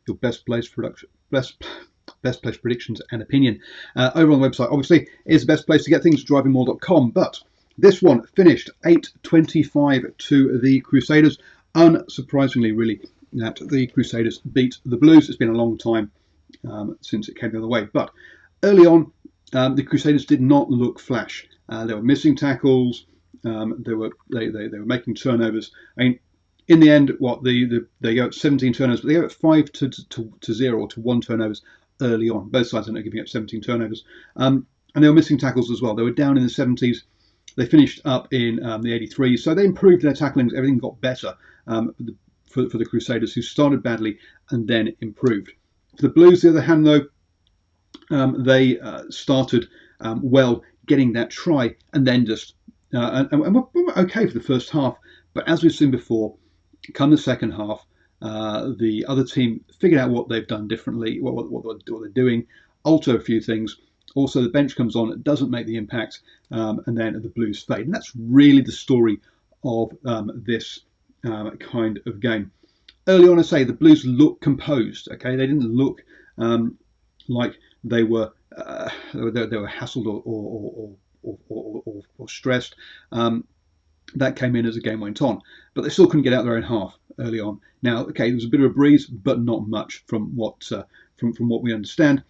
your best place predictions and opinion over on the website. Obviously, is the best place to get things, DrivingMaul.com. But this one finished 8-25 to the Crusaders. Unsurprisingly, really, that the Crusaders beat the Blues. It's been a long time since it came the other way. But early on, the Crusaders did not look flash. They were missing tackles. They were making turnovers. I mean, in the end, they go at 17 turnovers, but they go at 5 to 0 or to 1 turnovers early on. Both sides ended up giving up 17 turnovers, and they were missing tackles as well. They were down in the 70s. They finished up in the 83s, so they improved their tackling. Everything got better for the Crusaders, who started badly and then improved. For the Blues, on the other hand, though, they started well, getting that try, and then just and were okay for the first half. But as we've seen before, come the second half, the other team figured out what they've done differently, what they're doing, alter a few things. Also, the bench comes on, it doesn't make the impact, and then the Blues fade. And that's really the story of this kind of game. Early on, I say the Blues looked composed. Okay, they didn't look like they were hassled or stressed. That came in as the game went on, but they still couldn't get out their own half early on. Now, okay, there was a bit of a breeze, but not much from what we understand.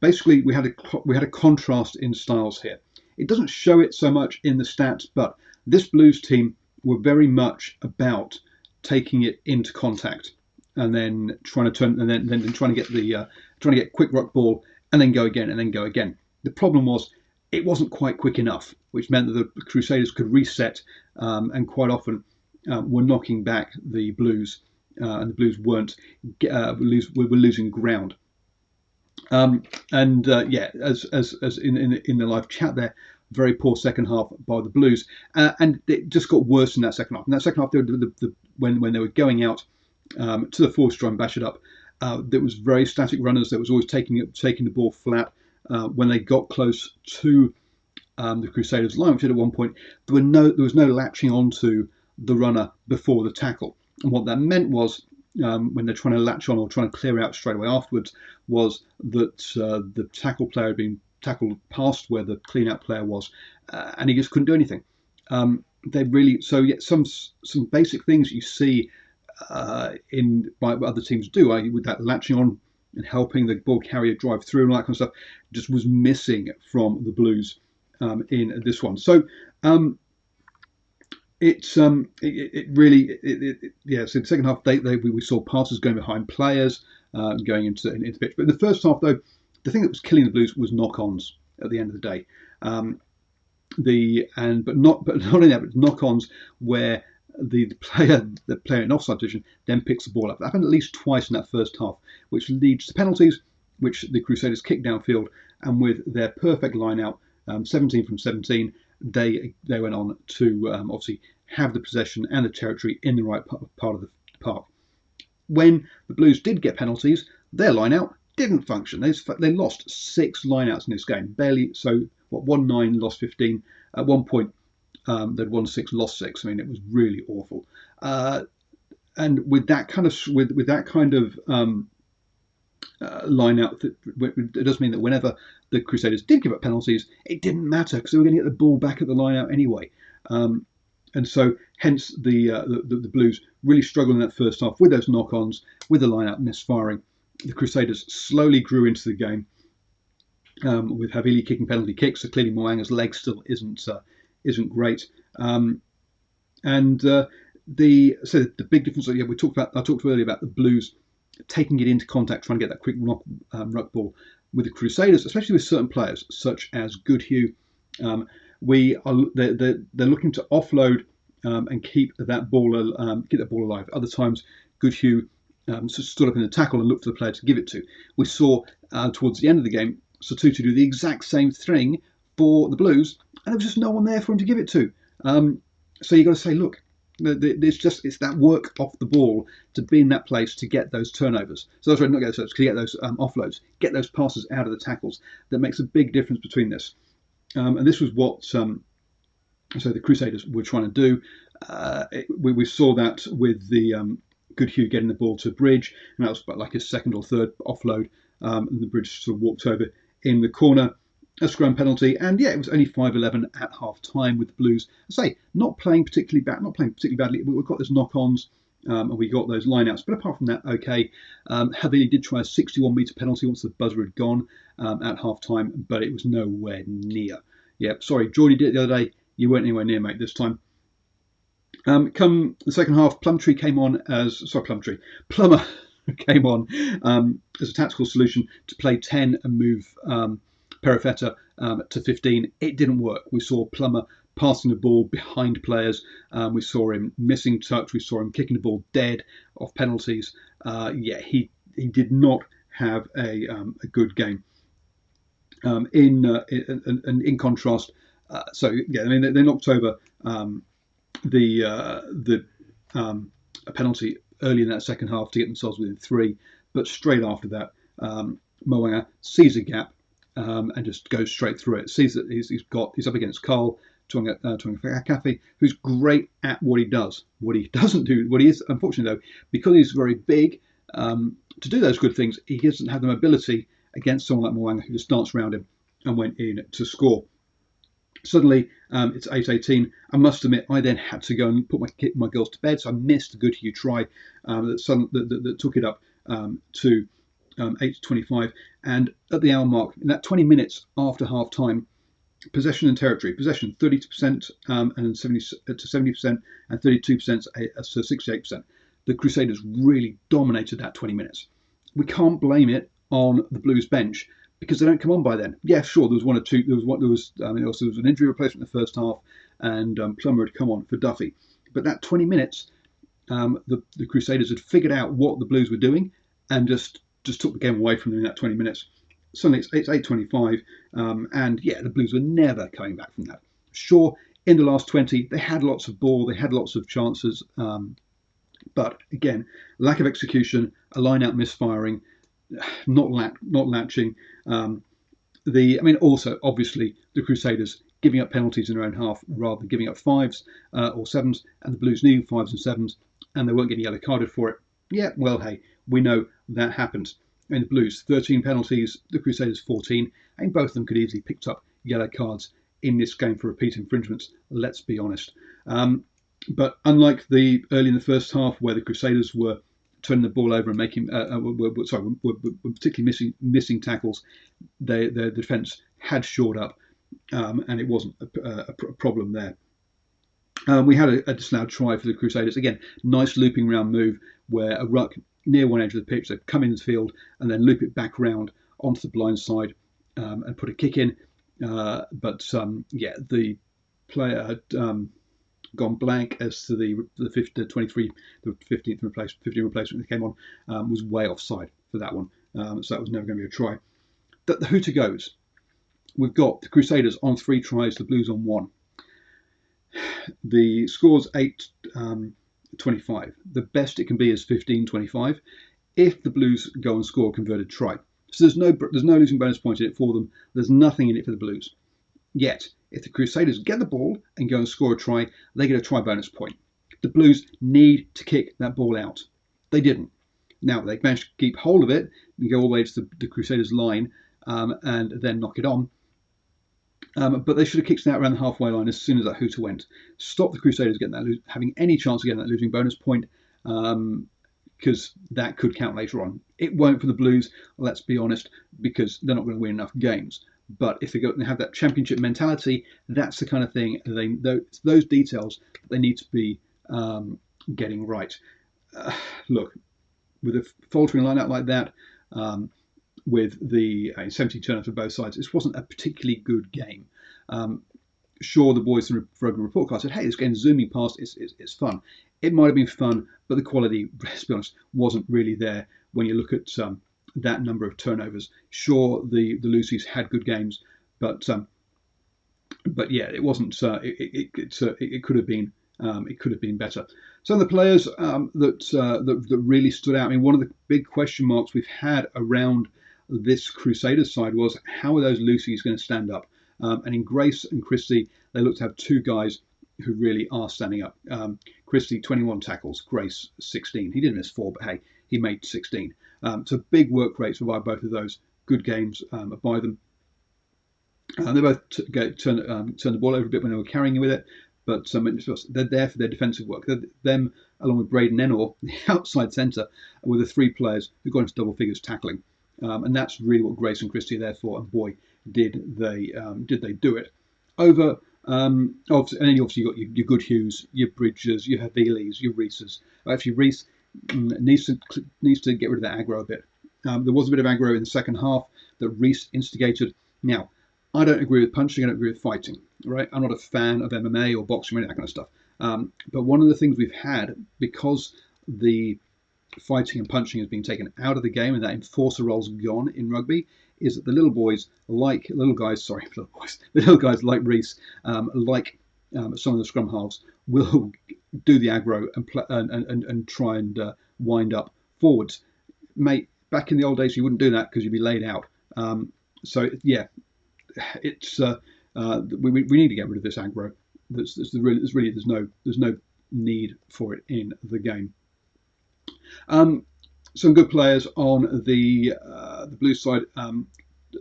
Basically, we had a contrast in styles here. It doesn't show it so much in the stats, but this Blues team were very much about taking it into contact and then trying to turn and then trying to get quick ruck ball and then go again and then go again. The problem was it wasn't quite quick enough, which meant that the Crusaders could reset and quite often were knocking back the Blues, and the Blues were losing ground. As in the live chat there, very poor second half by the Blues, and it just got worse in that second half. In that second half, when they were going out to the force try and bash it up, there was very static runners. There was always taking the ball flat. When they got close to the Crusaders' line, which at one point there was no latching onto the runner before the tackle, and what that meant was when they're trying to latch on or trying to clear out straight away afterwards, was that the tackle player had been tackled past where the clean-out player was, and he just couldn't do anything. Some basic things you see by other teams do, with that latching on and helping the ball carrier drive through and all that kind of stuff, just was missing from the Blues in this one. So so in the second half we saw passes going behind players, going into the pitch. But in the first half, though, the thing that was killing the Blues was knock-ons at the end of the day. Not only that, but knock-ons where the player in offside position then picks the ball up. That happened at least twice in that first half, which leads to penalties, which the Crusaders kicked downfield, and with their perfect line out, 17 from 17, they went on to obviously have the possession and the territory in the right part of the park. When the Blues did get penalties, their line out didn't function. They lost 6 lineouts in this game, barely. So won 9, lost 15. At one point, they'd won 6, lost 6. I mean, it was really awful. And with that kind of line out, it does mean that whenever the Crusaders did give up penalties, it didn't matter because they were going to get the ball back at the line out anyway. And so, hence the Blues really struggled in that first half with those knock-ons, with the line-out misfiring. The Crusaders slowly grew into the game, with Havili kicking penalty kicks. So clearly, Moanga's leg still isn't great. The big difference. I talked earlier about the Blues taking it into contact, trying to get that quick ruck ball. With the Crusaders, especially with certain players such as Goodhue, they're looking to offload and keep that ball alive. Other times, Goodhue stood up in the tackle and looked for the player to give it to. We saw towards the end of the game, Satutu do the exact same thing for the Blues, and there was just no one there for him to give it to. So you got to say, look, it's that work off the ball to be in that place to get those turnovers. So that's right, not get those, to get those offloads, get those passes out of the tackles. That makes a big difference between this. And this was what the Crusaders were trying to do. We saw that with the Good Hugh getting the ball to Bridge, and that was about like his second or third offload, and the Bridge sort of walked over in the corner. A scrum penalty, and yeah, it was only 5-11 at half time with the Blues. I say, not playing particularly badly. We've got those knock-ons, and we got those line-outs, but apart from that, okay. Havili did try a 61-metre penalty once the buzzer had gone at half time, but it was nowhere near. Yeah, sorry, Geordie did it the other day. You weren't anywhere near, mate, this time. Come the second half, Plummer came on as a tactical solution to play 10 and move Perifetta to 15. It didn't work. We saw Plummer passing the ball behind players. We saw him missing touch. We saw him kicking the ball dead off penalties. Yeah, he did not have a good game. In contrast, so yeah, I mean they knocked over the penalty early in that second half to get themselves within 3, but straight after that, Mo'unga sees a gap and just goes straight through it. Sees that he's up against Carl Tuangakafi, who's great at what he does. What he doesn't do, what he is, unfortunately though, because he's very big, to do those good things, he doesn't have the mobility against someone like Mo'unga, who just danced around him and went in to score. Suddenly, it's 8:18. I must admit, I then had to go and put my girls to bed, so I missed the Good Hugh try that took it up to 8:25. And at the hour mark, in that 20 minutes after half time, possession and territory. Possession 30% and 70%, and 32% to 68%. The Crusaders really dominated that 20 minutes. We can't blame it on the Blues bench, because they don't come on by then. Yeah, sure, there was one or two. There was an injury replacement in the first half, and Plummer had come on for Duffy. But that 20 minutes, the Crusaders had figured out what the Blues were doing, and just took the game away from them in that 20 minutes. Suddenly it's 8:25, and yeah, the Blues were never coming back from that. Sure, in the last 20, they had lots of ball, they had lots of chances, but again, lack of execution, a line-out misfiring, not latching. Also obviously the Crusaders giving up penalties in their own half rather than giving up 5s or 7s, and the Blues needing 5s and 7s, and they weren't getting yellow carded for it. Yeah, well, hey, we know that happens. And the Blues 13 penalties, the Crusaders 14, and both of them could easily picked up yellow cards in this game for repeat infringements. Let's be honest. But unlike early in the first half, where the Crusaders were turning the ball over and making, were particularly missing tackles, their defence had shored up, and it wasn't a problem there. We had a disallowed try for the Crusaders. Again, nice looping round move where a ruck near one edge of the pitch, they come in the field and then loop it back round onto the blind side and put a kick in. But the player had gone blank as to the 15th replacement that came on, was way offside for that one. So that was never going to be a try. The hooter goes. We've got the Crusaders on 3 tries, the Blues on 1. The score's 8-25. The best it can be is 15-25 if the Blues go and score a converted try. So there's no losing bonus point in it for them. There's nothing in it for the Blues. Yet, if the Crusaders get the ball and go and score a try, they get a try bonus point. The Blues need to kick that ball out. They didn't. Now, they managed to keep hold of it and go all the way to the Crusaders' line and then knock it on. But they should have kicked it out around the halfway line as soon as that hooter went. Stop the Crusaders having any chance of getting that losing bonus point, because that could count later on. It won't for the Blues, let's be honest, because they're not going to win enough games. But if they go and have that championship mentality, that's the kind of thing, those details they need to be getting right. Look, with a faltering line-out like that, with the 70 turnovers for both sides, this wasn't a particularly good game. Sure, the boys from the report card said, hey, this game's zooming past, it's fun. It might have been fun, but the quality, let's be honest, wasn't really there when you look at that number of turnovers. Sure, the Lucy's had good games, but yeah, it wasn't. It could have been. It could have been better. Some of the players that really stood out. I mean, one of the big question marks we've had around this Crusaders side was, how are those Lucy's going to stand up? And in Grace and Christie, they looked to have 2 guys who really are standing up. Christie, 21 tackles, Grace, 16. He did miss 4, but hey, he made 16. So big work rates by both of those. Good games by them. They both turn the ball over a bit when they were carrying with it, but they're there for their defensive work. Them, along with Braden Enor, the outside centre, were the 3 players who got into double figures tackling, and that's really what Grace and Christie are there for. And boy, did they do it over. And then you obviously got your Good Hughes, your Bridges, your Havilis, your Reeses. Actually, Reese needs to get rid of that aggro a bit. There was a bit of aggro in the second half that Reese instigated. Now, I don't agree with punching. I don't agree with fighting. Right? I'm not a fan of MMA or boxing or any of that kind of stuff. But one of the things we've had, because the fighting and punching has been taken out of the game and that enforcer role's gone in rugby, is that the little guys like Reese, like some of the scrum halves, will do the aggro and try and wind up forwards. Mate, back in the old days, you wouldn't do that because you'd be laid out. So yeah, it's we need to get rid of this aggro. There's no need for it in the game. Some good players on the Blues side.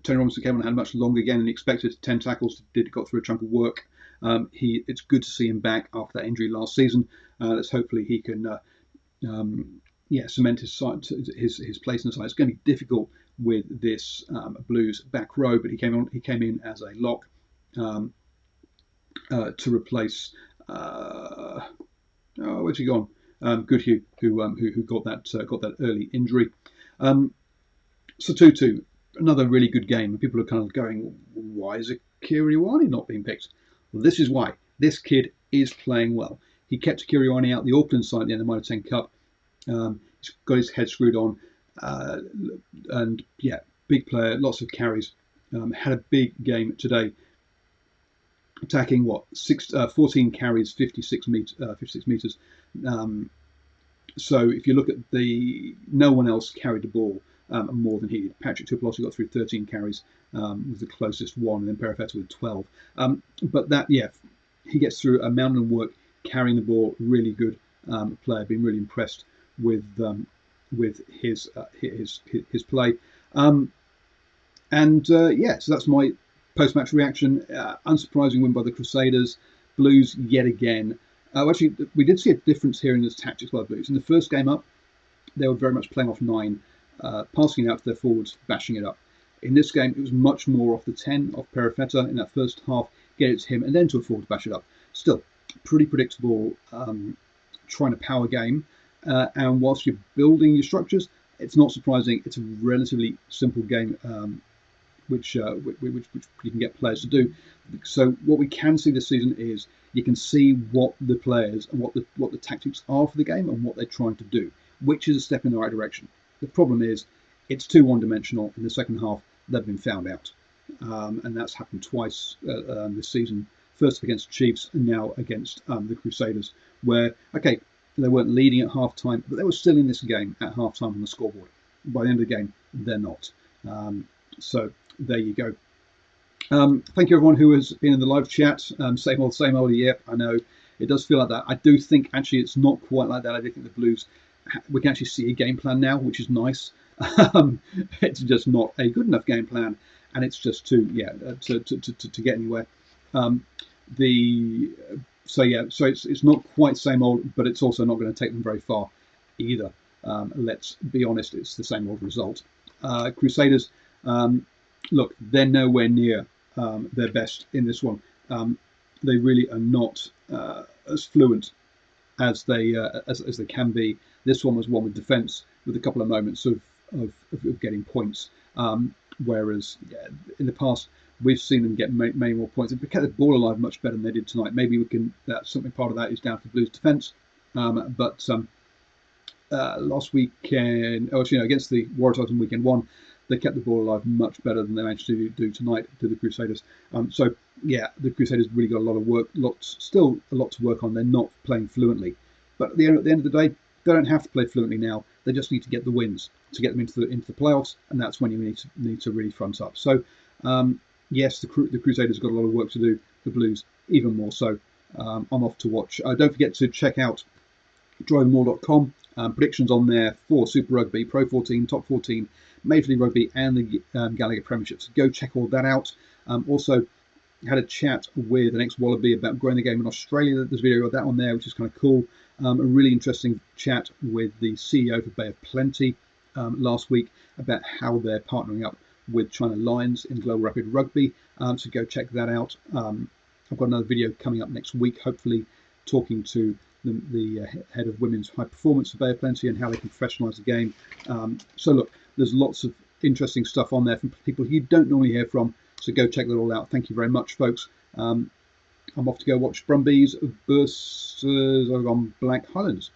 Tony Robinson came on and had a much longer game than expected. 10 tackles, got through a chunk of work. It's good to see him back after that injury last season. Let's hopefully he can cement his place in the side. It's going to be difficult with this Blues back row, but he came in as a lock to replace. Where's he gone? Goodhue, who got that early injury. So 2-2, another really good game. People are kind of going, why is Kiriwani not being picked? Well, this is why. This kid is playing well. He kept Kiriwani out the Auckland side at the end of the Mitre 10 Cup. He's got his head screwed on, and yeah, big player, lots of carries. Had a big game today, attacking 14 carries, 56 meters. So if you look at no one else carried the ball more than he did. Patrick Tupelosi got through 13 carries, was the closest one, and then Perifetta with 12. But that, yeah, he gets through a mountain of work carrying the ball. Really good player. Been really impressed with his play. So that's my post-match reaction. Unsurprising win by the Crusaders. Blues yet again. Actually, we did see a difference here in the tactics by the Blues. In the first game up, they were very much playing off 9, passing it out to their forwards, bashing it up. In this game, it was much more off the 10 of Perifetta in that first half, get it to him, and then to a forward to bash it up. Still, pretty predictable, trying to power game. And whilst you're building your structures, it's not surprising. It's a relatively simple game, which you can get players to do. So what we can see this season is you can see what the players and what the tactics are for the game and what they're trying to do, which is a step in the right direction. The problem is it's too one-dimensional. In the second half, they've been found out, and that's happened twice this season. First against Chiefs and now against the Crusaders, where okay, they weren't leading at half-time, but they were still in this game at half-time on the scoreboard. By the end of the game, they're not. So there you go. Thank you everyone who has been in the live chat. Same old. Yeah, I know it does feel like that. I do think actually it's not quite like that. I do think the Blues, we can actually see a game plan now, which is nice. It's just not a good enough game plan, and it's just to get anywhere. So it's not quite same old, but it's also not going to take them very far either. Let's be honest, it's the same old result. Crusaders, look, they're nowhere near their best in this one. They really are not as fluent as they can be. This one was one with defence, with a couple of moments of getting points. Whereas in the past, we've seen them get many more points. They've kept the ball alive much better than they did tonight. Maybe we can. Something part of that is down to the Blues' defence. But last weekend, against the Waratahs in weekend 1, they kept the ball alive much better than they managed to do tonight to the Crusaders. So yeah, the Crusaders really got a lot of work. Still a lot to work on. They're not playing fluently, but at the end of the day, they don't have to play fluently now. They just need to get the wins to get them into the playoffs, and that's when you need to really front up. So yes, the Crusaders got a lot of work to do. The Blues even more so. I'm off to watch. Don't forget to check out DrivingMaul.com. Predictions on there for Super Rugby, Pro 14, Top 14, Major League Rugby, and the Gallagher Premierships. Go check all that out. Also, had a chat with an ex-Wallaby about growing the game in Australia. There's a video of that on there, which is kind of cool. A really interesting chat with the CEO for Bay of Plenty last week about how they're partnering up with China Lions in Global Rapid Rugby. So go check that out. I've got another video coming up next week, hopefully talking to the head of women's high performance for Bay of Plenty and how they can professionalise the game. So look, there's lots of interesting stuff on there from people you don't normally hear from. So go check that all out. Thank you very much, folks. I'm off to go watch Brumbies versus Black Highlanders.